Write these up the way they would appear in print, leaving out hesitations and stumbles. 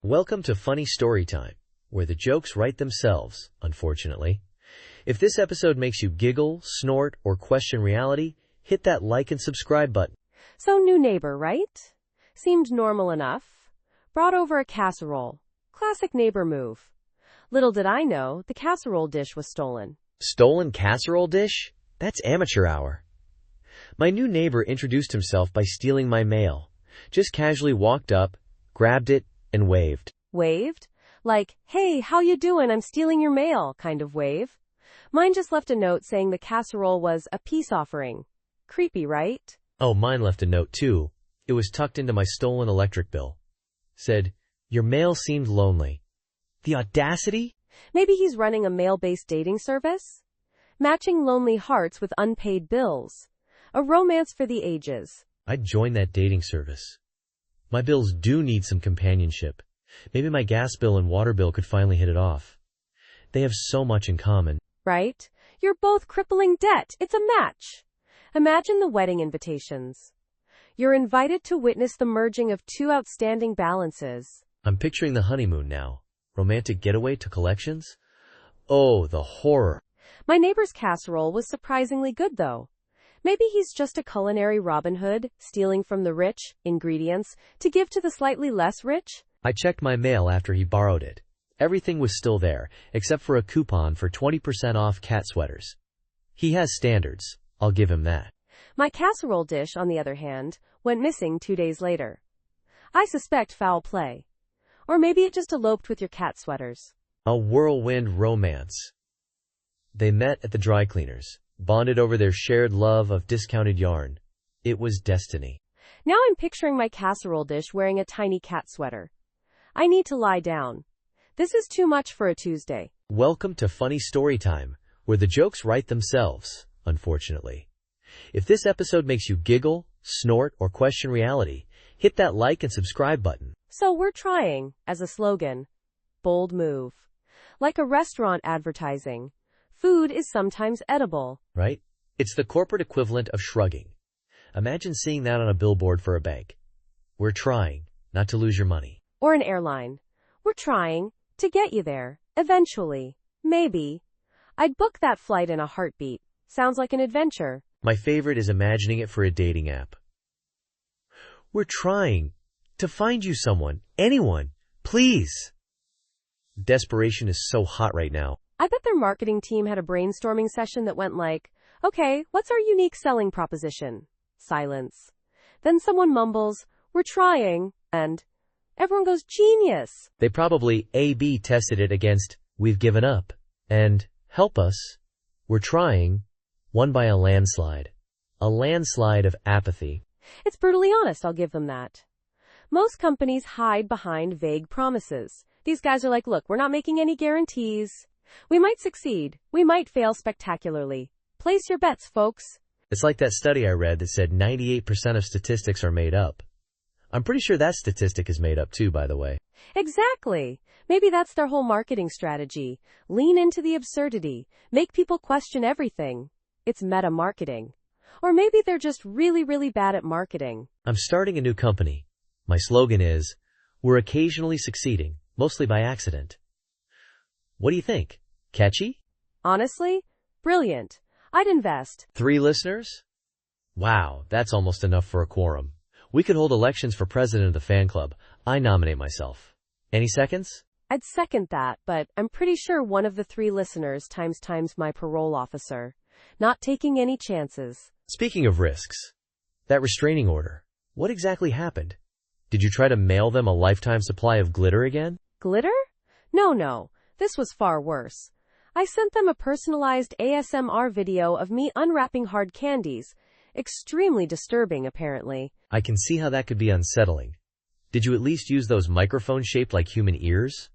Welcome to Funny Story Time, where the jokes write themselves, unfortunately. If this episode makes you giggle, snort, or question reality, hit that like and subscribe button. So new neighbor, right? Seemed normal enough. Brought over a casserole. Classic neighbor move. Little did I know, the casserole dish was stolen. Stolen casserole dish? That's amateur hour. My new neighbor introduced himself by stealing my mail. Just casually walked up, grabbed it, and waved. Waved? Like, hey, how you doing? I'm stealing your mail, kind of wave. Mine just left a note saying the casserole was a peace offering. Creepy, right? Oh, mine left a note too. It was tucked into my stolen electric bill. Said, your mail seemed lonely. The audacity? Maybe he's running a mail-based dating service? Matching lonely hearts with unpaid bills. A romance for the ages. I'd join that dating service. My bills do need some companionship. Maybe my gas bill and water bill could finally hit it off. They have so much in common. Right? You're both crippling debt. It's a match. Imagine the wedding invitations. You're invited to witness the merging of two outstanding balances. I'm picturing the honeymoon now. Romantic getaway to collections? Oh, the horror. My neighbor's casserole was surprisingly good, though. Maybe he's just a culinary Robin Hood, stealing from the rich ingredients to give to the slightly less rich. I checked my mail after he borrowed it. Everything was still there, except for a coupon for 20% off cat sweaters. He has standards. I'll give him that. My casserole dish, on the other hand, went missing 2 days later. I suspect foul play. Or maybe it just eloped with your cat sweaters. A whirlwind romance. They met at the dry cleaners, bonded over their shared love of discounted yarn. It was destiny. Now I'm picturing my casserole dish wearing a tiny cat sweater. I need to lie down. This is too much for a Tuesday. Welcome to Funny Story Time, where the jokes write themselves, unfortunately. If this episode makes you giggle, snort, or question reality, hit that like and subscribe button. So we're trying, as a slogan. Bold move. Like a restaurant advertising. Food is sometimes edible. Right? It's the corporate equivalent of shrugging. Imagine seeing that on a billboard for a bank. We're trying not to lose your money. Or an airline. We're trying to get you there. Eventually. Maybe. I'd book that flight in a heartbeat. Sounds like an adventure. My favorite is imagining it for a dating app. We're trying to find you someone. Anyone. Please. Desperation is so hot right now. I bet their marketing team had a brainstorming session that went like, okay, what's our unique selling proposition? Silence. Then someone mumbles, we're trying, and everyone goes, genius. They probably A/B tested it against, we've given up, and help us, we're trying, won by a landslide. A landslide of apathy. It's brutally honest, I'll give them that. Most companies hide behind vague promises. These guys are like, look, we're not making any guarantees. We might succeed. We might fail spectacularly. Place your bets, folks. It's like that study I read that said 98% of statistics are made up. I'm pretty sure that statistic is made up too, by the way. Exactly. Maybe that's their whole marketing strategy. Lean into the absurdity. Make people question everything. It's meta marketing. Or maybe they're just really, really bad at marketing. I'm starting a new company. My slogan is, we're occasionally succeeding, mostly by accident. What do you think? Catchy? Honestly? Brilliant. I'd invest. 3 listeners? Wow, that's almost enough for a quorum. We could hold elections for president of the fan club. I nominate myself. Any seconds? I'd second that, but I'm pretty sure one of the 3 listeners times my parole officer. Not taking any chances. Speaking of risks, that restraining order, what exactly happened? Did you try to mail them a lifetime supply of glitter again? Glitter? No. This was far worse. I sent them a personalized ASMR video of me unwrapping hard candies. Extremely disturbing, apparently. I can see how that could be unsettling. Did you at least use those microphones shaped like human ears?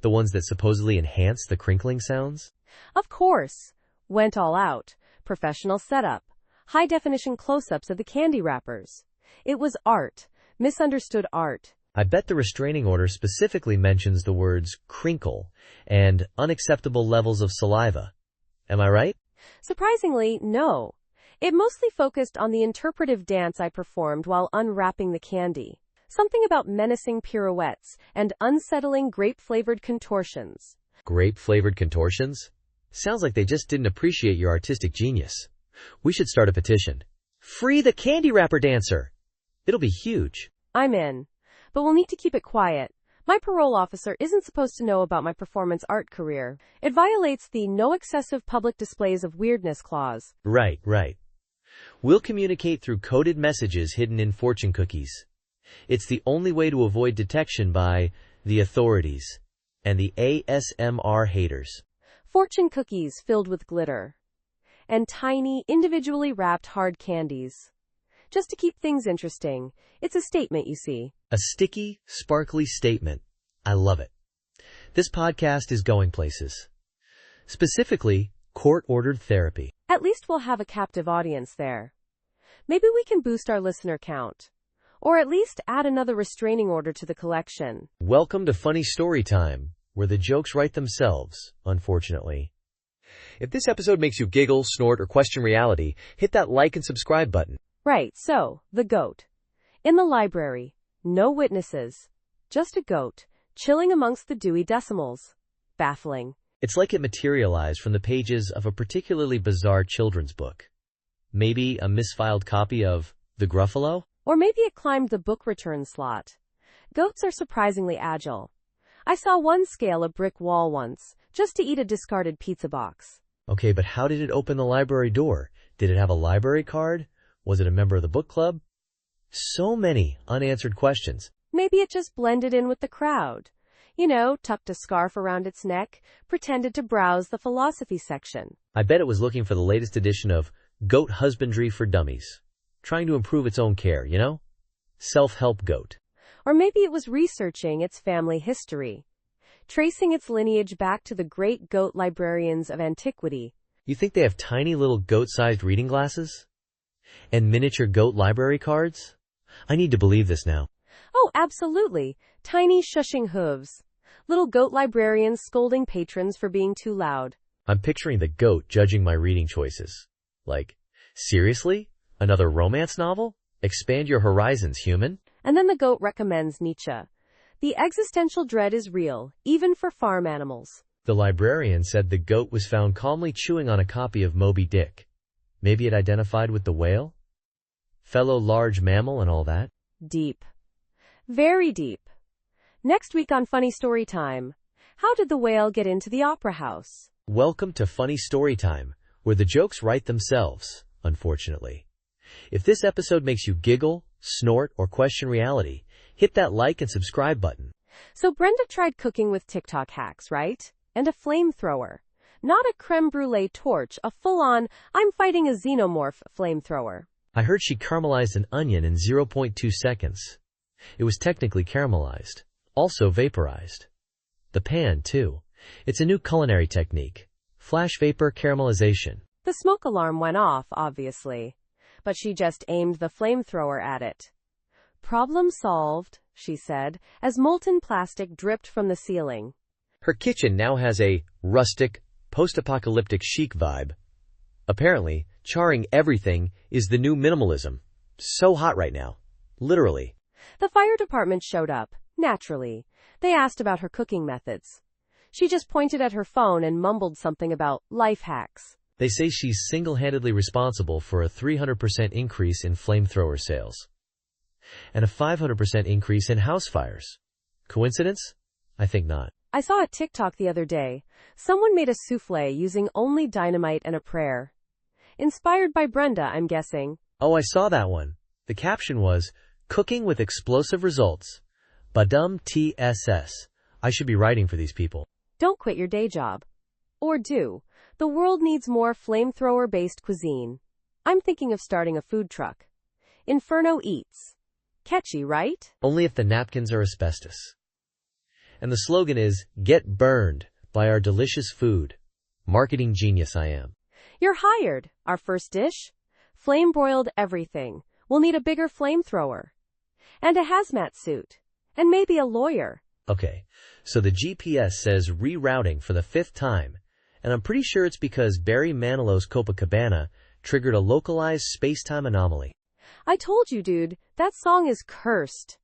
The ones that supposedly enhance the crinkling sounds? Of course. Went all out. Professional setup. High-definition close-ups of the candy wrappers. It was art. Misunderstood art. I bet the restraining order specifically mentions the words crinkle and unacceptable levels of saliva. Am I right? Surprisingly, no. It mostly focused on the interpretive dance I performed while unwrapping the candy. Something about menacing pirouettes and unsettling grape-flavored contortions. Grape-flavored contortions? Sounds like they just didn't appreciate your artistic genius. We should start a petition. Free the candy wrapper dancer! It'll be huge. I'm in. But we'll need to keep it quiet. My parole officer isn't supposed to know about my performance art career. It violates the no excessive public displays of weirdness clause. Right. We'll communicate through coded messages hidden in fortune cookies. It's the only way to avoid detection by the authorities and the ASMR haters. Fortune cookies filled with glitter. And tiny, individually wrapped hard candies. Just to keep things interesting. It's a statement, you see. A sticky, sparkly statement. I love it. This podcast is going places. Specifically, court-ordered therapy. At least we'll have a captive audience there. Maybe we can boost our listener count. Or at least add another restraining order to the collection. Welcome to Funny Story Time, where the jokes write themselves, unfortunately. If this episode makes you giggle, snort, or question reality, hit that like and subscribe button. Right, so, the goat. In the library, no witnesses. Just a goat, chilling amongst the dewy decimals. Baffling. It's like it materialized from the pages of a particularly bizarre children's book. Maybe a misfiled copy of The Gruffalo? Or maybe it climbed the book return slot. Goats are surprisingly agile. I saw one scale a brick wall once, just to eat a discarded pizza box. Okay, but how did it open the library door? Did it have a library card? Was it a member of the book club? So many unanswered questions. Maybe it just blended in with the crowd. You know, tucked a scarf around its neck, pretended to browse the philosophy section. I bet it was looking for the latest edition of Goat Husbandry for Dummies. Trying to improve its own care, you know? Self-help goat. Or maybe it was researching its family history, tracing its lineage back to the great goat librarians of antiquity. You think they have tiny little goat-sized reading glasses? And miniature goat library cards? I need to believe this now. Oh, absolutely. Tiny shushing hooves. Little goat librarians scolding patrons for being too loud. I'm picturing the goat judging my reading choices. Like, seriously? Another romance novel? Expand your horizons, human. And then the goat recommends Nietzsche. The existential dread is real, even for farm animals. The librarian said the goat was found calmly chewing on a copy of Moby Dick. Maybe it identified with the whale? Fellow large mammal and all that? Deep. Very deep. Next week on Funny Story Time. How did the whale get into the opera house? Welcome to Funny Story Time, where the jokes write themselves, unfortunately. If this episode makes you giggle, snort, or question reality, hit that like and subscribe button. So Brenda tried cooking with TikTok hacks, right? And a flamethrower. Not a creme brulee torch, a full-on, I'm fighting a xenomorph flamethrower. I heard she caramelized an onion in 0.2 seconds. It was technically caramelized, also vaporized. The pan, too. It's a new culinary technique. Flash vapor caramelization. The smoke alarm went off, obviously. But she just aimed the flamethrower at it. Problem solved, she said, as molten plastic dripped from the ceiling. Her kitchen now has a rustic, post-apocalyptic chic vibe. Apparently, charring everything is the new minimalism. So hot right now. Literally. The fire department showed up, naturally. They asked about her cooking methods. She just pointed at her phone and mumbled something about life hacks. They say she's single-handedly responsible for a 300% increase in flamethrower sales. And a 500% increase in house fires. Coincidence? I think not. I saw a TikTok the other day. Someone made a souffle using only dynamite and a prayer. Inspired by Brenda, I'm guessing. Oh, I saw that one. The caption was, Cooking with Explosive Results. Badum TSS. I should be writing for these people. Don't quit your day job. Or do. The world needs more flamethrower-based cuisine. I'm thinking of starting a food truck. Inferno Eats. Catchy, right? Only if the napkins are asbestos. And the slogan is, Get burned by our delicious food. Marketing genius I am. You're hired. Our first dish? Flame-broiled everything. We'll need a bigger flamethrower. And a hazmat suit. And maybe a lawyer. Okay, so the GPS says rerouting for the 5th time. And I'm pretty sure it's because Barry Manilow's Copacabana triggered a localized space-time anomaly. I told you, dude, that song is cursed.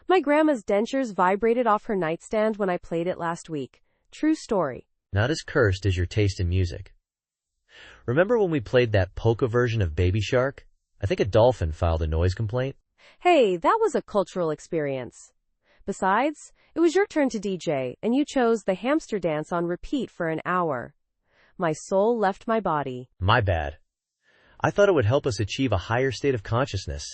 My grandma's dentures vibrated off her nightstand when I played it last week. True story. Not as cursed as your taste in music. Remember when we played that polka version of Baby Shark? I think a dolphin filed a noise complaint. Hey, that was a cultural experience. Besides, it was your turn to DJ, and you chose the hamster dance on repeat for an hour. My soul left my body. My bad. I thought it would help us achieve a higher state of consciousness.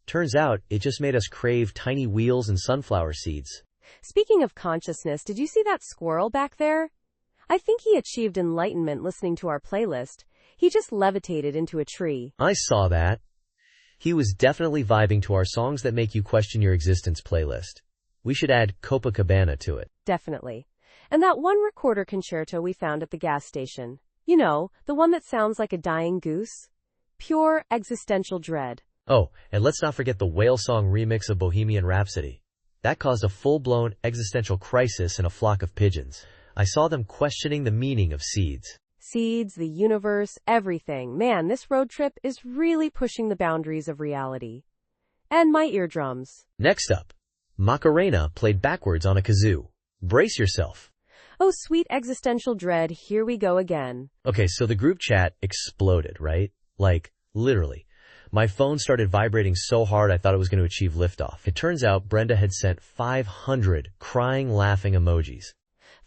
Turns out, it just made us crave tiny wheels and sunflower seeds. Speaking of consciousness, did you see that squirrel back there? I think he achieved enlightenment listening to our playlist. He just levitated into a tree. I saw that. He was definitely vibing to our songs that make you question your existence playlist. We should add Copacabana to it. Definitely. And that one recorder concerto we found at the gas station. You know, the one that sounds like a dying goose. Pure existential dread. Oh, and let's not forget the whale song remix of Bohemian Rhapsody. That caused a full-blown existential crisis in a flock of pigeons. I saw them questioning the meaning of seeds. Seeds, the universe, everything. Man, this road trip is really pushing the boundaries of reality. And my eardrums. Next up, Macarena played backwards on a kazoo. Brace yourself. Oh, sweet existential dread, here we go again. Okay, so the group chat exploded, right? Like, literally. My phone started vibrating so hard I thought it was going to achieve liftoff. It turns out Brenda had sent 500 crying, laughing emojis.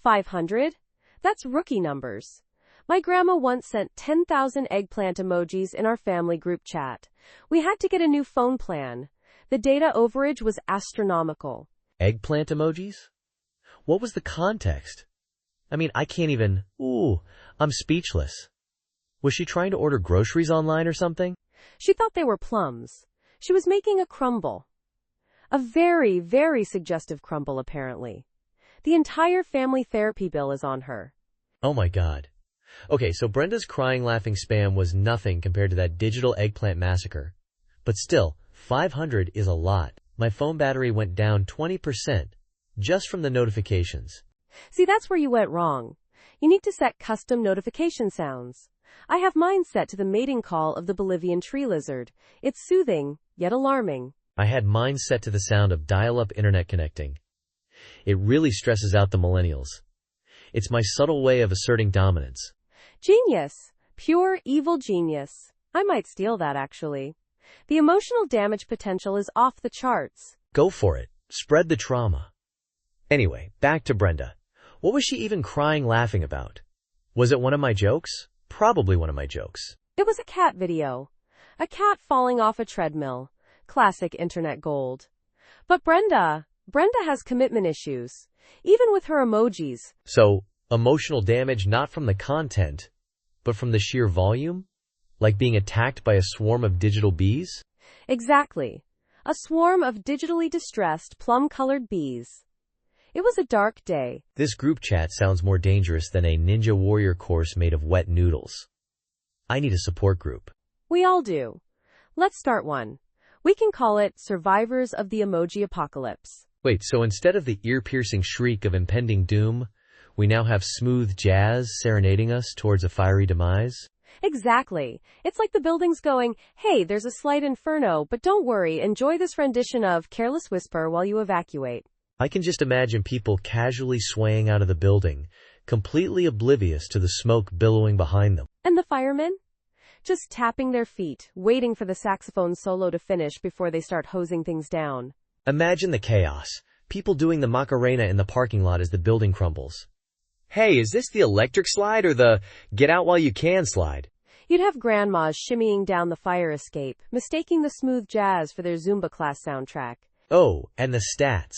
500? That's rookie numbers. My grandma once sent 10,000 eggplant emojis in our family group chat. We had to get a new phone plan. The data overage was astronomical. Eggplant emojis? What was the context? I mean, I can't even... I'm speechless. Was she trying to order groceries online or something? She thought they were plums. She was making a crumble. A very, very suggestive crumble, apparently. The entire family therapy bill is on her. Oh my god. Okay, so Brenda's crying, laughing spam was nothing compared to that digital eggplant massacre. But still, 500 is a lot. My phone battery went down 20% just from the notifications. See, that's where you went wrong. You need to set custom notification sounds. I have mine set to the mating call of the Bolivian tree lizard. It's soothing, yet alarming. I had mine set to the sound of dial-up internet connecting. It really stresses out the millennials. It's my subtle way of asserting dominance. Genius. Pure evil genius. I might steal that, actually. The emotional damage potential is off the charts. Go for it. Spread the trauma. Anyway, back to Brenda. What was she even crying, laughing about? Was it one of my jokes? Probably one of my jokes. It was a cat video. A cat falling off a treadmill. Classic internet gold. But Brenda has commitment issues. Even with her emojis. So, emotional damage not from the content, but from the sheer volume? Like being attacked by a swarm of digital bees? Exactly. A swarm of digitally distressed, plum-colored bees. It was a dark day. This group chat sounds more dangerous than a ninja warrior course made of wet noodles. I need a support group. We all do. Let's start one. We can call it Survivors of the Emoji Apocalypse. Wait, so instead of the ear-piercing shriek of impending doom, we now have smooth jazz serenading us towards a fiery demise? Exactly. It's like the building's going, hey, there's a slight inferno, but don't worry, enjoy this rendition of Careless Whisper while you evacuate. I can just imagine people casually swaying out of the building, completely oblivious to the smoke billowing behind them. And the firemen? Just tapping their feet, waiting for the saxophone solo to finish before they start hosing things down. Imagine the chaos. People doing the Macarena in the parking lot as the building crumbles. Hey, is this the electric slide or the get out while you can slide? You'd have grandmas shimmying down the fire escape, mistaking the smooth jazz for their Zumba class soundtrack. Oh, and the stats.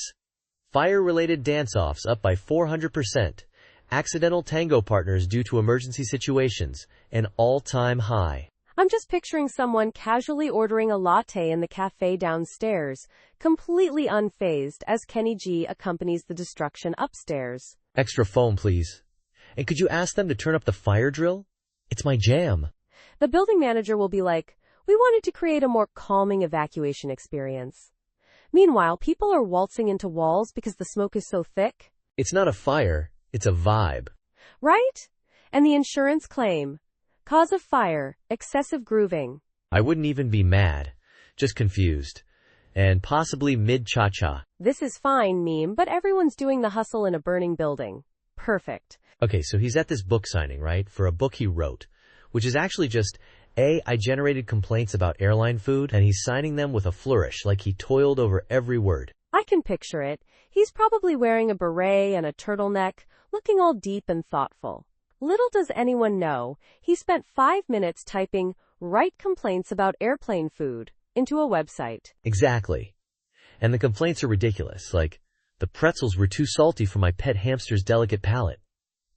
Fire-related dance-offs up by 400%. Accidental tango partners due to emergency situations, an all-time high. I'm just picturing someone casually ordering a latte in the cafe downstairs, completely unfazed as Kenny G accompanies the destruction upstairs. Extra foam, please. And could you ask them to turn up the fire drill? It's my jam. The building manager will be like, we wanted to create a more calming evacuation experience. Meanwhile, people are waltzing into walls because the smoke is so thick. It's not a fire, it's a vibe. Right? And the insurance claim. Cause of fire, excessive grooving. I wouldn't even be mad, just confused. And possibly mid-cha-cha. This is fine meme, but everyone's doing the hustle in a burning building. Perfect. Okay, so he's at this book signing, right? For a book he wrote, which is actually just, I generated complaints about airline food, and he's signing them with a flourish, like he toiled over every word. I can picture it. He's probably wearing a beret and a turtleneck, looking all deep and thoughtful. Little does anyone know, he spent 5 minutes typing, "write complaints about airplane food," into a website. Exactly. And the complaints are ridiculous, like, the pretzels were too salty for my pet hamster's delicate palate.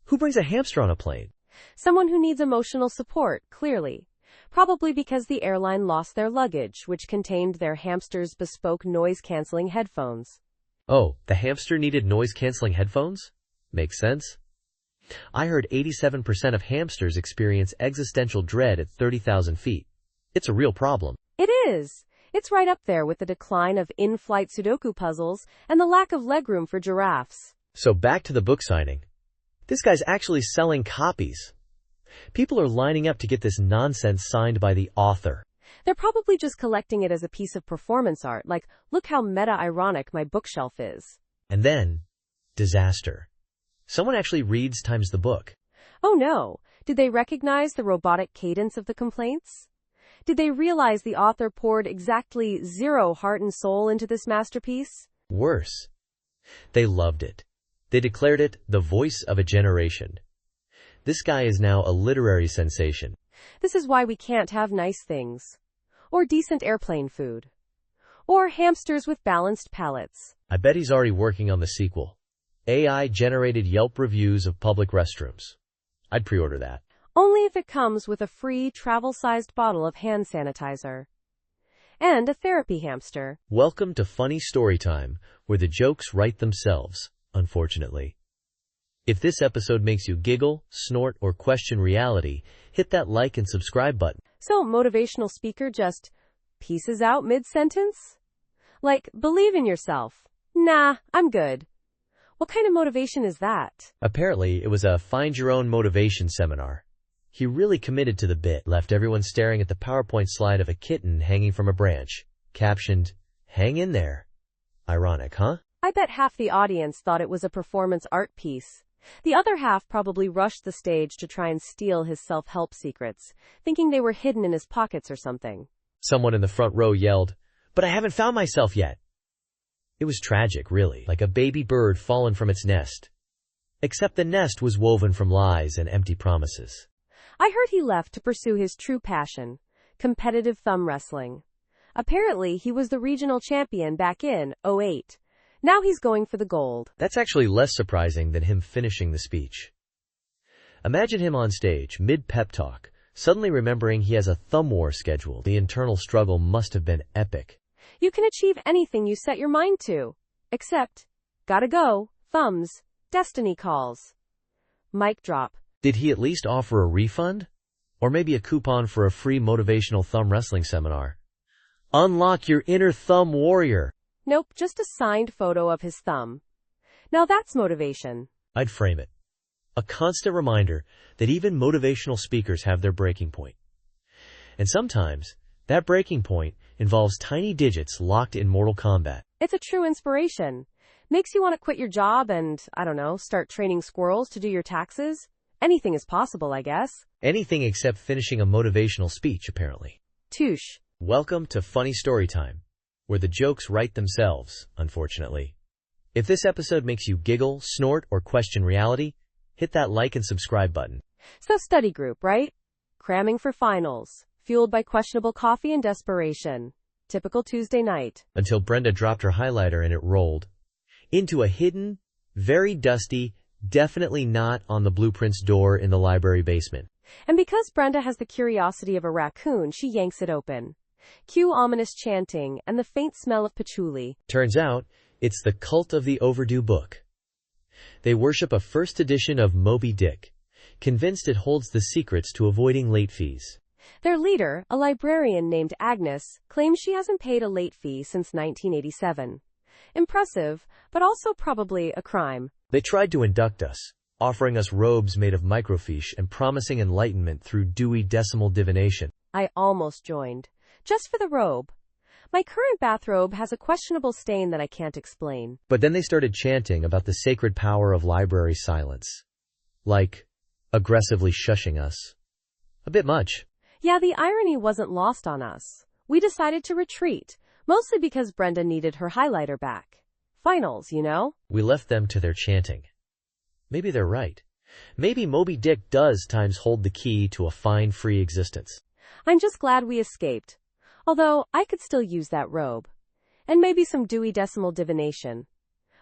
Who brings a hamster on a plane? Someone who needs emotional support, clearly. Probably because the airline lost their luggage, which contained their hamster's bespoke noise-canceling headphones. Oh, the hamster needed noise-canceling headphones? Makes sense. I heard 87% of hamsters experience existential dread at 30,000 feet. It's a real problem. It is. It's right up there with the decline of in-flight Sudoku puzzles and the lack of legroom for giraffes. So back to the book signing. This guy's actually selling copies. People are lining up to get this nonsense signed by the author. They're probably just collecting it as a piece of performance art, like, look how meta-ironic my bookshelf is. And then, disaster. Someone actually reads times the book. Oh no! Did they recognize the robotic cadence of the complaints? Did they realize the author poured exactly 0 heart and soul into this masterpiece? Worse. They loved it. They declared it the voice of a generation. This guy is now a literary sensation. This is why we can't have nice things. Or decent airplane food. Or hamsters with balanced palates. I bet he's already working on the sequel. AI-generated Yelp reviews of public restrooms. I'd pre-order that. Only if it comes with a free travel-sized bottle of hand sanitizer. And a therapy hamster. Welcome to Funny Storytime, where the jokes write themselves, unfortunately. If this episode makes you giggle, snort, or question reality, hit that like and subscribe button. So, motivational speaker just pieces out mid-sentence? Like, believe in yourself. Nah, I'm good. What kind of motivation is that? Apparently, it was a find-your-own motivation seminar. He really committed to the bit, left everyone staring at the PowerPoint slide of a kitten hanging from a branch, captioned, "Hang in there." Ironic, huh? I bet half the audience thought it was a performance art piece. The other half probably rushed the stage to try and steal his self-help secrets, thinking they were hidden in his pockets or something. Someone in the front row yelled, "But I haven't found myself yet." It was tragic, really, like a baby bird fallen from its nest. Except the nest was woven from lies and empty promises. I heard he left to pursue his true passion, competitive thumb wrestling. Apparently, he was the regional champion back in '08. Now he's going for the gold. That's actually less surprising than him finishing the speech. Imagine him on stage, mid-pep talk, suddenly remembering he has a thumb war scheduled. The internal struggle must have been epic. You can achieve anything you set your mind to. Except, gotta go, thumbs, destiny calls. Mic drop. Did he at least offer a refund? Or maybe a coupon for a free motivational thumb wrestling seminar? Unlock your inner thumb warrior. Nope, just a signed photo of his thumb. Now that's motivation. I'd frame it. A constant reminder that even motivational speakers have their breaking point. And sometimes, that breaking point involves tiny digits locked in Mortal Kombat. It's a true inspiration. Makes you want to quit your job and, I don't know, start training squirrels to do your taxes. Anything is possible, I guess. Anything except finishing a motivational speech, apparently. Touche. Welcome to Funny Storytime, where the jokes write themselves, unfortunately. If this episode makes you giggle, snort, or question reality, hit that like and subscribe button. So study group, right? Cramming for finals. Fueled by questionable coffee and desperation. Typical Tuesday night. Until Brenda dropped her highlighter and it rolled into a hidden, very dusty, definitely not on the blueprint's door in the library basement. And because Brenda has the curiosity of a raccoon, she yanks it open. Cue ominous chanting and the faint smell of patchouli. Turns out, it's the cult of the overdue book. They worship a first edition of Moby Dick, convinced it holds the secrets to avoiding late fees. Their leader, a librarian named Agnes, claims she hasn't paid a late fee since 1987. Impressive, but also probably a crime. They tried to induct us, offering us robes made of microfiche and promising enlightenment through Dewey Decimal Divination. I almost joined. Just for the robe. My current bathrobe has a questionable stain that I can't explain. But then they started chanting about the sacred power of library silence. Like, aggressively shushing us. A bit much. Yeah, the irony wasn't lost on us. We decided to retreat, mostly because Brenda needed her highlighter back. Finals, you know? We left them to their chanting. Maybe they're right. Maybe Moby Dick does times hold the key to a fine, free existence. I'm just glad we escaped. Although, I could still use that robe. And maybe some Dewey Decimal divination.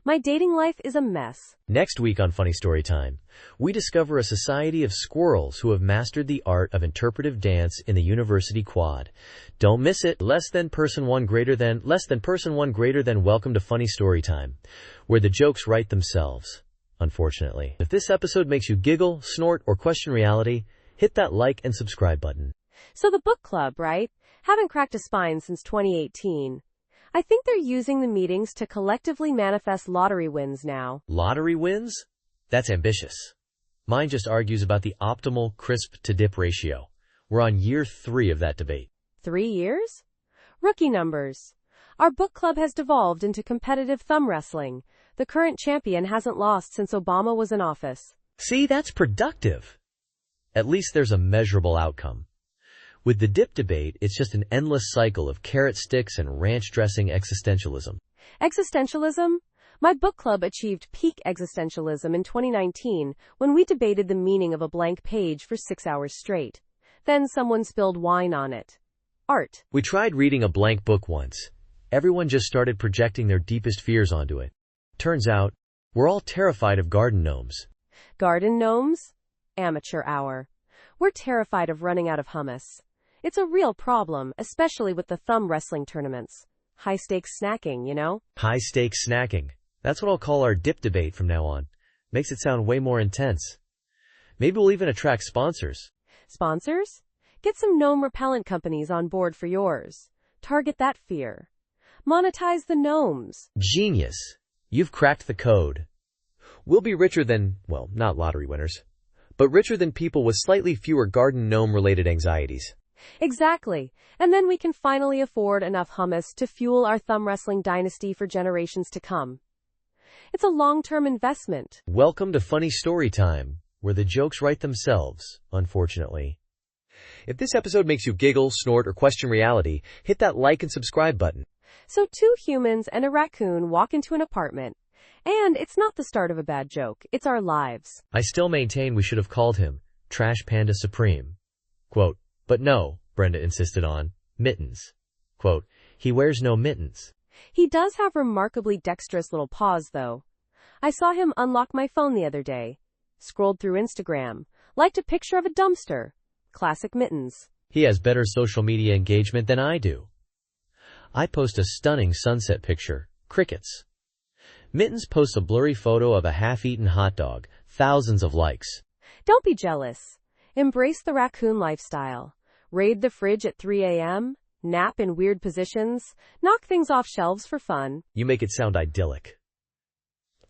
My dating life is a mess. Next week on Funny Story Time, we discover a society of squirrels who have mastered the art of interpretive dance in the university quad. Don't miss it. Less than person one greater than welcome to Funny Story Time, where the jokes write themselves, unfortunately. If this episode makes you giggle, snort, or question reality, hit that like and subscribe button. So the book club, right? Haven't cracked a spine since 2018. I think they're using the meetings to collectively manifest lottery wins now. Lottery wins? That's ambitious. Mine just argues about the optimal crisp-to-dip ratio. We're on year 3 of that debate. 3 years? Rookie numbers. Our book club has devolved into competitive thumb wrestling. The current champion hasn't lost since Obama was in office. See, that's productive. At least there's a measurable outcome. With the dip debate, it's just an endless cycle of carrot sticks and ranch dressing existentialism. Existentialism? My book club achieved peak existentialism in 2019 when we debated the meaning of a blank page for 6 hours straight. Then someone spilled wine on it. Art. We tried reading a blank book once. Everyone just started projecting their deepest fears onto it. Turns out, we're all terrified of garden gnomes. Garden gnomes? Amateur hour. We're terrified of running out of hummus. It's a real problem, especially with the thumb wrestling tournaments. High-stakes snacking, you know? High-stakes snacking. That's what I'll call our dip debate from now on. Makes it sound way more intense. Maybe we'll even attract sponsors. Sponsors? Get some gnome repellent companies on board for yours. Target that fear. Monetize the gnomes. Genius. You've cracked the code. We'll be richer than, well, not lottery winners, but richer than people with slightly fewer garden gnome-related anxieties. Exactly. And then we can finally afford enough hummus to fuel our thumb wrestling dynasty for generations to come. It's a long-term investment. Welcome to Funny Story Time, where the jokes write themselves, unfortunately. If this episode makes you giggle, snort, or question reality, hit that like and subscribe button. So 2 humans and a raccoon walk into an apartment. And it's not the start of a bad joke, it's our lives. I still maintain we should have called him Trash Panda Supreme. Quote, but no, Brenda insisted on, mittens. Quote, he wears no mittens. He does have remarkably dexterous little paws, though. I saw him unlock my phone the other day. Scrolled through Instagram. Liked a picture of a dumpster. Classic mittens. He has better social media engagement than I do. I post a stunning sunset picture. Crickets. Mittens posts a blurry photo of a half-eaten hot dog. Thousands of likes. Don't be jealous. Embrace the raccoon lifestyle. Raid the fridge at 3 a.m., nap in weird positions, knock things off shelves for fun. You make it sound idyllic.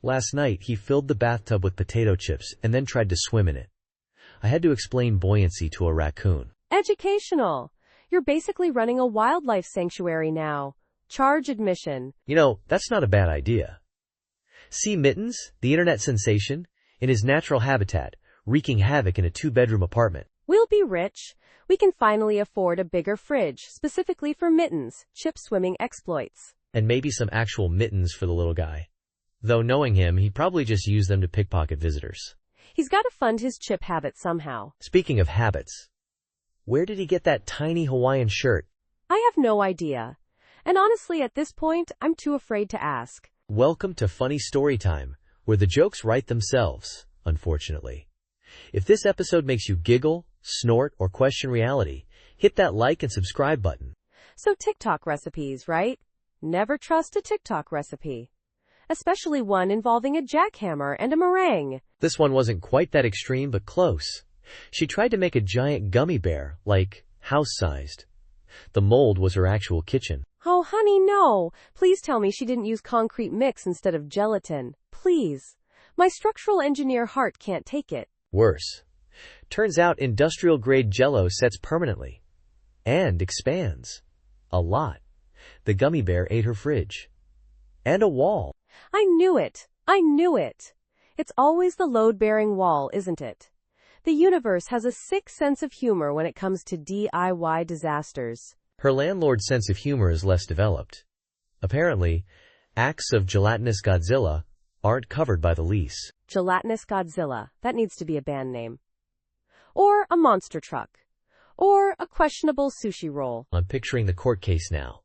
Last night, he filled the bathtub with potato chips and then tried to swim in it. I had to explain buoyancy to a raccoon. Educational. You're basically running a wildlife sanctuary now. Charge admission. You know, that's not a bad idea. See Mittens, the internet sensation, in his natural habitat, wreaking havoc in a 2-bedroom apartment. We'll be rich. We can finally afford a bigger fridge, specifically for Mittens, chip swimming exploits. And maybe some actual mittens for the little guy. Though knowing him, he'd probably just use them to pickpocket visitors. He's got to fund his chip habit somehow. Speaking of habits, where did he get that tiny Hawaiian shirt? I have no idea. And honestly, at this point, I'm too afraid to ask. Welcome to Funny Story Time, where the jokes write themselves, unfortunately. If this episode makes you giggle, snort, or question reality, hit that like and subscribe button. So TikTok recipes, right? Never trust a TikTok recipe. Especially one involving a jackhammer and a meringue. This one wasn't quite that extreme, but close. She tried to make a giant gummy bear, like house-sized. The mold was her actual kitchen. Oh, honey, no. Please tell me she didn't use concrete mix instead of gelatin. Please. My structural engineer heart can't take it. Worse. Turns out industrial-grade Jell-O sets permanently. And expands. A lot. The gummy bear ate her fridge. And a wall. I knew it. I knew it. It's always the load-bearing wall, isn't it? The universe has a sick sense of humor when it comes to DIY disasters. Her landlord's sense of humor is less developed. Apparently, acts of gelatinous Godzilla aren't covered by the lease. Gelatinous Godzilla. That needs to be a band name. Or a monster truck. Or a questionable sushi roll. I'm picturing the court case now.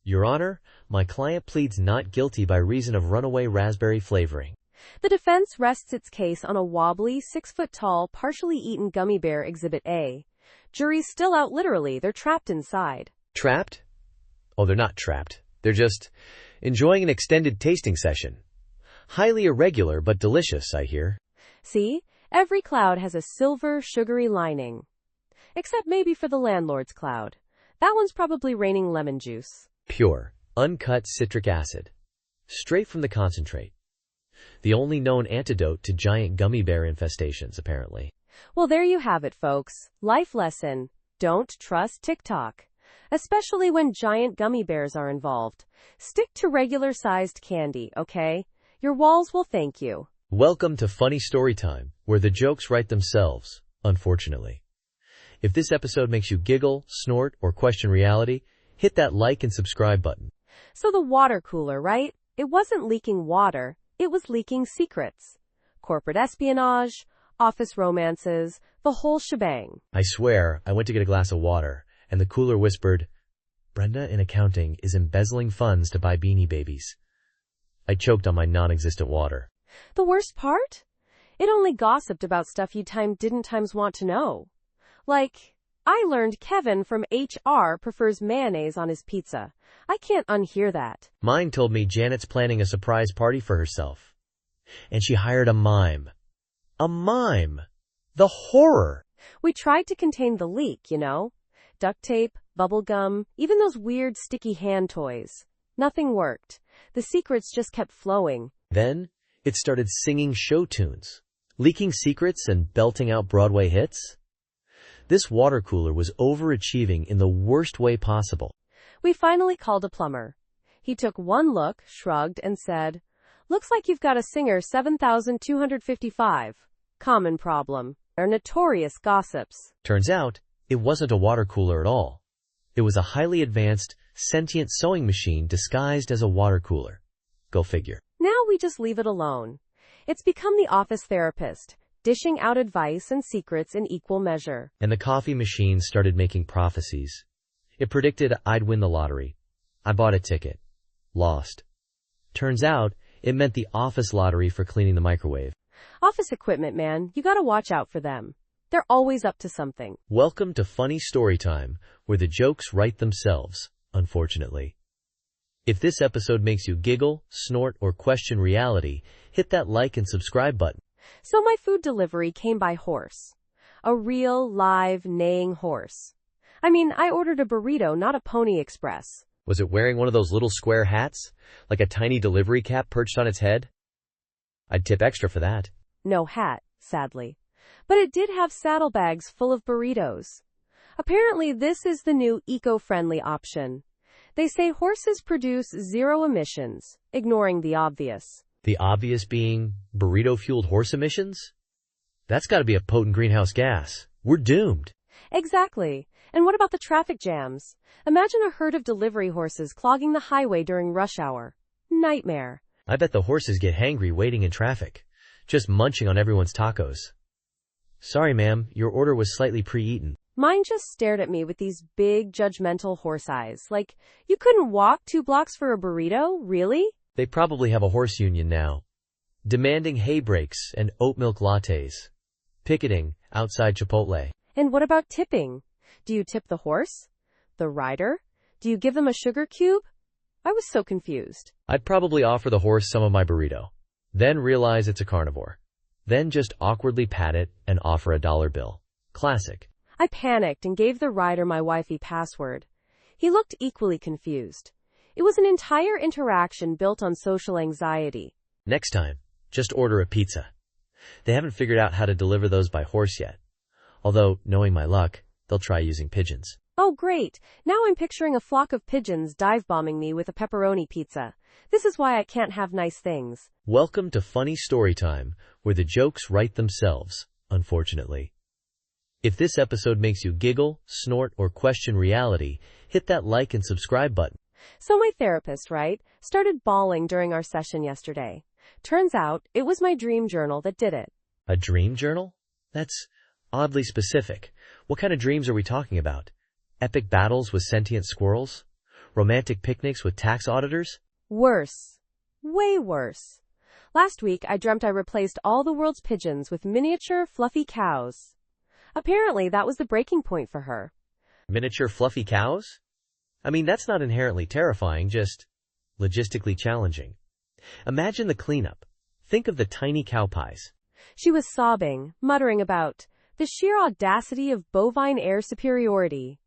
Your Honor, my client pleads not guilty by reason of runaway raspberry flavoring. The defense rests its case on a wobbly, 6-foot-tall, partially eaten gummy bear Exhibit A. Jury's still out literally. They're trapped inside. Trapped? Oh, they're not trapped. They're just enjoying an extended tasting session. Highly irregular but delicious, I hear. See? Every cloud has a silver, sugary lining. Except maybe for the landlord's cloud. That one's probably raining lemon juice. Pure, uncut citric acid. Straight from the concentrate. The only known antidote to giant gummy bear infestations, apparently. Well, there you have it, folks. Life lesson. Don't trust TikTok. Especially when giant gummy bears are involved. Stick to regular-sized candy, okay? Your walls will thank you. Welcome to Funny Story Time, where the jokes write themselves, unfortunately. If this episode makes you giggle, snort, or question reality, hit that like and subscribe button. So the water cooler, right? It wasn't leaking water. It was leaking secrets. Corporate espionage, office romances, the whole shebang. I swear, I went to get a glass of water, and the cooler whispered, "Brenda in accounting is embezzling funds to buy Beanie Babies." I choked on my non-existent water. The worst part? It only gossiped about stuff you didn't want to know. Like, I learned Kevin from HR prefers mayonnaise on his pizza. I can't unhear that. Mine told me Janet's planning a surprise party for herself. And she hired a mime. A mime! The horror! We tried to contain the leak, you know. Duct tape, bubble gum, even those weird sticky hand toys. Nothing worked. The secrets just kept flowing. Then, it started singing show tunes, leaking secrets and belting out Broadway hits. This water cooler was overachieving in the worst way possible. We finally called a plumber. He took one look, shrugged, and said, "Looks like you've got a Singer 7255. Common problem. They're notorious gossips." Turns out, it wasn't a water cooler at all. It was a highly advanced, sentient sewing machine disguised as a water cooler. Go figure. Now we just leave it alone. It's become the office therapist, dishing out advice and secrets in equal measure. And the coffee machine started making prophecies. It predicted I'd win the lottery. I bought a ticket. Lost. Turns out, it meant the office lottery for cleaning the microwave. Office equipment, man, you gotta watch out for them. They're always up to something. Welcome to Funny Story Time, where the jokes write themselves, unfortunately. If this episode makes you giggle, snort, or question reality, hit that like and subscribe button. So my food delivery came by horse. A real, live, neighing horse. I mean, I ordered a burrito, not a Pony Express. Was it wearing one of those little square hats? Like a tiny delivery cap perched on its head? I'd tip extra for that. No hat, sadly. But it did have saddlebags full of burritos. Apparently, this is the new eco-friendly option. They say horses produce 0 emissions, ignoring the obvious. The obvious being burrito-fueled horse emissions? That's gotta be a potent greenhouse gas. We're doomed. Exactly. And what about the traffic jams? Imagine a herd of delivery horses clogging the highway during rush hour. Nightmare. I bet the horses get hangry waiting in traffic, just munching on everyone's tacos. Sorry, ma'am, your order was slightly pre-eaten. Mine just stared at me with these big, judgmental horse eyes. Like, you couldn't walk 2 blocks for a burrito? Really? They probably have a horse union now, demanding hay breaks and oat milk lattes, picketing outside Chipotle. And what about tipping? Do you tip the horse? The rider? Do you give them a sugar cube? I was so confused. I'd probably offer the horse some of my burrito, then realize it's a carnivore, then just awkwardly pat it and offer a dollar bill. Classic. I panicked and gave the rider my Wi-Fi password. He looked equally confused. It was an entire interaction built on social anxiety. Next time, just order a pizza. They haven't figured out how to deliver those by horse yet. Although, knowing my luck, they'll try using pigeons. Oh, great. Now I'm picturing a flock of pigeons dive-bombing me with a pepperoni pizza. This is why I can't have nice things. Welcome to Funny Storytime, where the jokes write themselves, unfortunately. If this episode makes you giggle, snort, or question reality, hit that like and subscribe button. So my therapist, right, started bawling during our session yesterday. Turns out, it was my dream journal that did it. A dream journal? That's oddly specific. What kind of dreams are we talking about? Epic battles with sentient squirrels? Romantic picnics with tax auditors? Worse. Way worse. Last week, I dreamt I replaced all the world's pigeons with miniature, fluffy cows. Apparently, that was the breaking point for her. Miniature fluffy cows? I mean, that's not inherently terrifying, just logistically challenging. Imagine the cleanup. Think of the tiny cow pies. She was sobbing, muttering about the sheer audacity of bovine air superiority.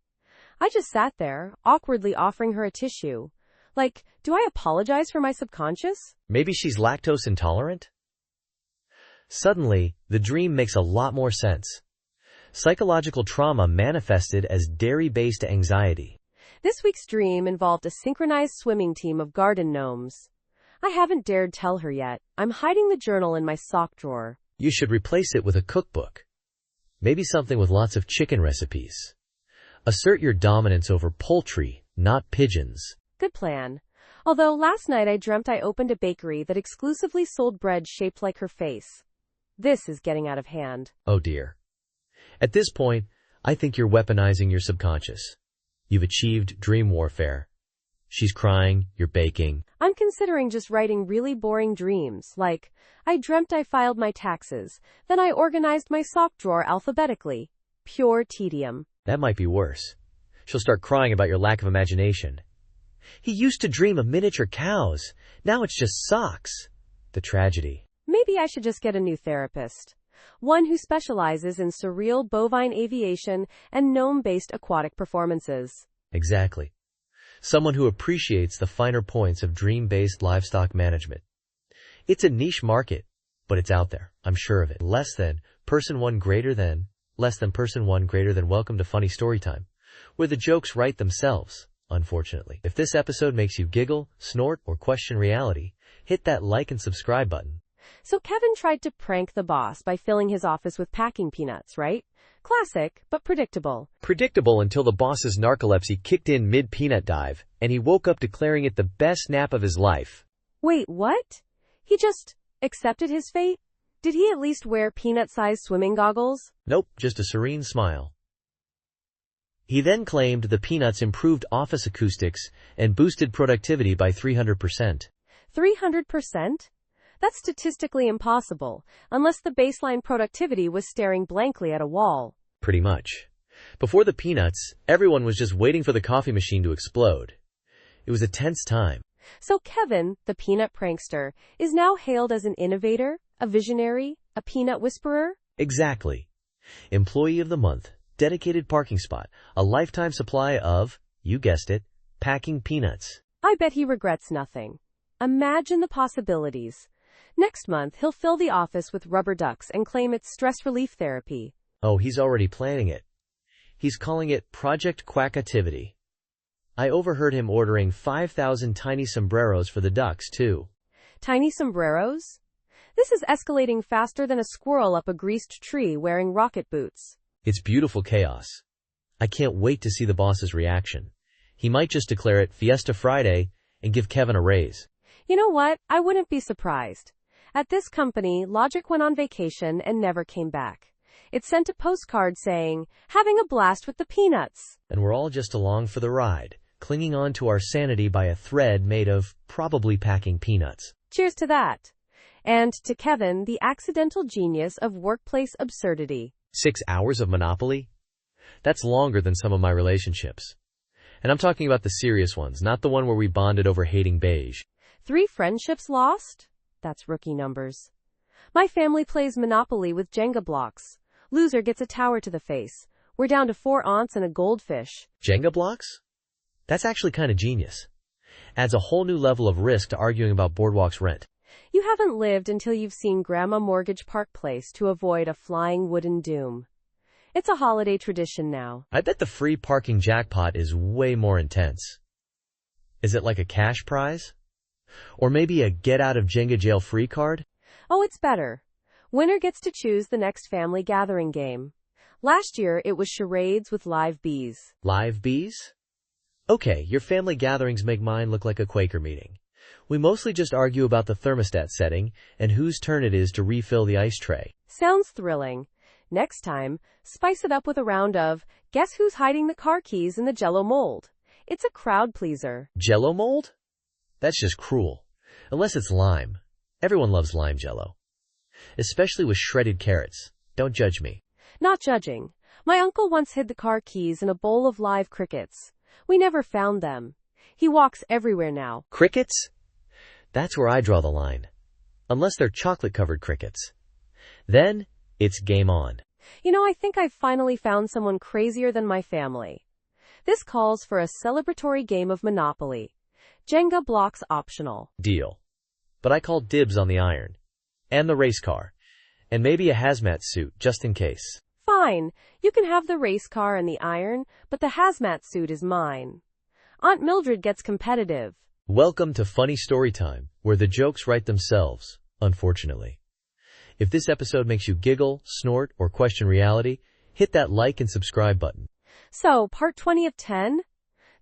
I just sat there, awkwardly offering her a tissue. Like, do I apologize for my subconscious? Maybe she's lactose intolerant? Suddenly, the dream makes a lot more sense. Psychological trauma manifested as dairy-based anxiety. This week's dream involved a synchronized swimming team of garden gnomes. I haven't dared tell her yet. I'm hiding the journal in my sock drawer. You should replace it with a cookbook. Maybe something with lots of chicken recipes. Assert your dominance over poultry, not pigeons. Good plan. Although last night I dreamt I opened a bakery that exclusively sold bread shaped like her face. This is getting out of hand. Oh dear. At this point, I think you're weaponizing your subconscious. You've achieved dream warfare. She's crying, you're baking. I'm considering just writing really boring dreams, like, I dreamt I filed my taxes, then I organized my sock drawer alphabetically. Pure tedium. That might be worse. She'll start crying about your lack of imagination. He used to dream of miniature cows. Now it's just socks. The tragedy. Maybe I should just get a new therapist. One who specializes in surreal bovine aviation and gnome-based aquatic performances. Exactly. Someone who appreciates the finer points of dream-based livestock management. It's a niche market, but it's out there. I'm sure of it. Less than, person one greater than, less than person one greater than. Welcome to Funny Storytime, where the jokes write themselves, unfortunately. If this episode makes you giggle, snort, or question reality, hit that like and subscribe button. So Kevin tried to prank the boss by filling his office with packing peanuts, right? Classic, but predictable. Predictable until the boss's narcolepsy kicked in mid-peanut dive, and he woke up declaring it the best nap of his life. Wait, what? He just accepted his fate? Did he at least wear peanut-sized swimming goggles? Nope, just a serene smile. He then claimed the peanuts improved office acoustics and boosted productivity by 300%. 300%? That's statistically impossible, unless the baseline productivity was staring blankly at a wall. Pretty much. Before the peanuts, everyone was just waiting for the coffee machine to explode. It was a tense time. So Kevin, the peanut prankster, is now hailed as an innovator, a visionary, a peanut whisperer? Exactly. Employee of the month, dedicated parking spot, a lifetime supply of, you guessed it, packing peanuts. I bet he regrets nothing. Imagine the possibilities. Next month, he'll fill the office with rubber ducks and claim it's stress relief therapy. Oh, he's already planning it. He's calling it Project Quackativity. I overheard him ordering 5,000 tiny sombreros for the ducks, too. Tiny sombreros? This is escalating faster than a squirrel up a greased tree wearing rocket boots. It's beautiful chaos. I can't wait to see the boss's reaction. He might just declare it Fiesta Friday and give Kevin a raise. You know what? I wouldn't be surprised. At this company, Logic went on vacation and never came back. It sent a postcard saying, having a blast with the peanuts. And we're all just along for the ride, clinging on to our sanity by a thread made of probably packing peanuts. Cheers to that. And to Kevin, the accidental genius of workplace absurdity. 6 hours of Monopoly? That's longer than some of my relationships. And I'm talking about the serious ones, not the one where we bonded over hating beige. 3 friendships lost? That's rookie numbers. My family plays Monopoly with Jenga blocks. Loser gets a tower to the face. We're down to 4 aunts and a goldfish. Jenga blocks? That's actually kind of genius. Adds a whole new level of risk to arguing about Boardwalk's rent. You haven't lived until you've seen Grandma mortgage Park Place to avoid a flying wooden doom. It's a holiday tradition now. I bet the free parking jackpot is way more intense. Is it like a cash prize? Or maybe a get out of Jenga jail free card? Oh, it's better. Winner gets to choose the next family gathering game. Last year, it was charades with live bees. Live bees? Okay, your family gatherings make mine look like a Quaker meeting. We mostly just argue about the thermostat setting and whose turn it is to refill the ice tray. Sounds thrilling. Next time, spice it up with a round of, guess who's hiding the car keys in the Jell-O mold? It's a crowd pleaser. Jell-O mold? That's just cruel. Unless it's lime. Everyone loves lime Jell-O. Especially with shredded carrots. Don't judge me. Not judging. My uncle once hid the car keys in a bowl of live crickets. We never found them. He walks everywhere now. Crickets? That's where I draw the line. Unless they're chocolate-covered crickets. Then, it's game on. I think I've finally found someone crazier than my family. This calls for a celebratory game of Monopoly. Jenga blocks optional. Deal. But I call dibs on the iron. And the race car. And maybe a hazmat suit, just in case. Fine. You can have the race car and the iron, but the hazmat suit is mine. Aunt Mildred gets competitive. Welcome to Funny Story Time, where the jokes write themselves, unfortunately. If this episode makes you giggle, snort, or question reality, hit that like and subscribe button. So, part 20 of 10?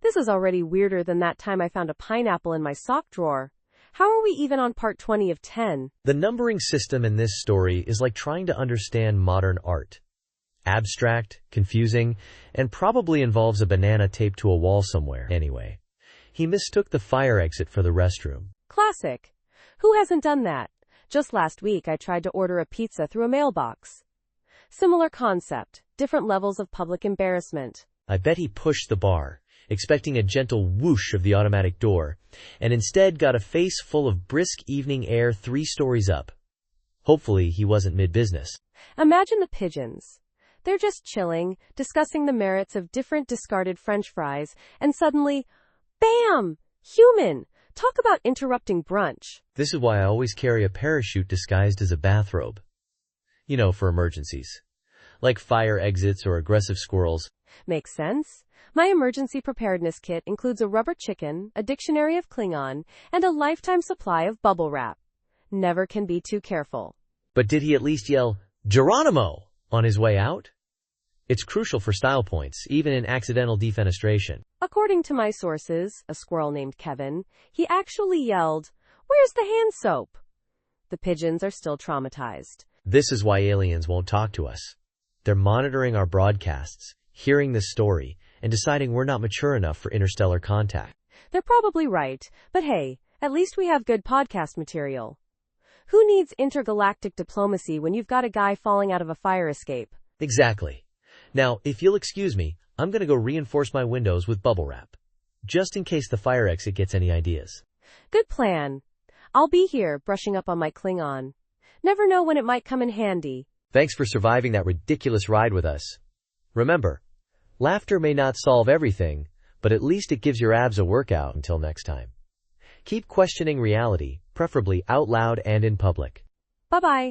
This is already weirder than that time I found a pineapple in my sock drawer. How are we even on part 20 of 10? The numbering system in this story is like trying to understand modern art. Abstract, confusing, and probably involves a banana taped to a wall somewhere. Anyway, he mistook the fire exit for the restroom. Classic. Who hasn't done that? Just last week I tried to order a pizza through a mailbox. Similar concept, different levels of public embarrassment. I bet he pushed the bar, expecting a gentle whoosh of the automatic door, and instead got a face full of brisk evening air 3 stories up. Hopefully he wasn't mid-business. Imagine the pigeons. They're just chilling, discussing the merits of different discarded French fries, and suddenly, bam! Human! Talk about interrupting brunch. This is why I always carry a parachute disguised as a bathrobe. For emergencies. Like fire exits or aggressive squirrels. Makes sense. My emergency preparedness kit includes a rubber chicken, a dictionary of Klingon, and a lifetime supply of bubble wrap. Never can be too careful. But did he at least yell, Geronimo, on his way out? It's crucial for style points, even in accidental defenestration. According to my sources, a squirrel named Kevin, he actually yelled, "Where's the hand soap?" The pigeons are still traumatized. This is why aliens won't talk to us. They're monitoring our broadcasts, hearing this story, and deciding we're not mature enough for interstellar contact. They're probably right, but hey, at least we have good podcast material. Who needs intergalactic diplomacy when you've got a guy falling out of a fire escape? Exactly. Now, if you'll excuse me, I'm gonna go reinforce my windows with bubble wrap. Just in case the fire exit gets any ideas. Good plan. I'll be here, brushing up on my Klingon. Never know when it might come in handy. Thanks for surviving that ridiculous ride with us. Remember, laughter may not solve everything, but at least it gives your abs a workout. Until next time. Keep questioning reality, preferably out loud and in public. Bye-bye.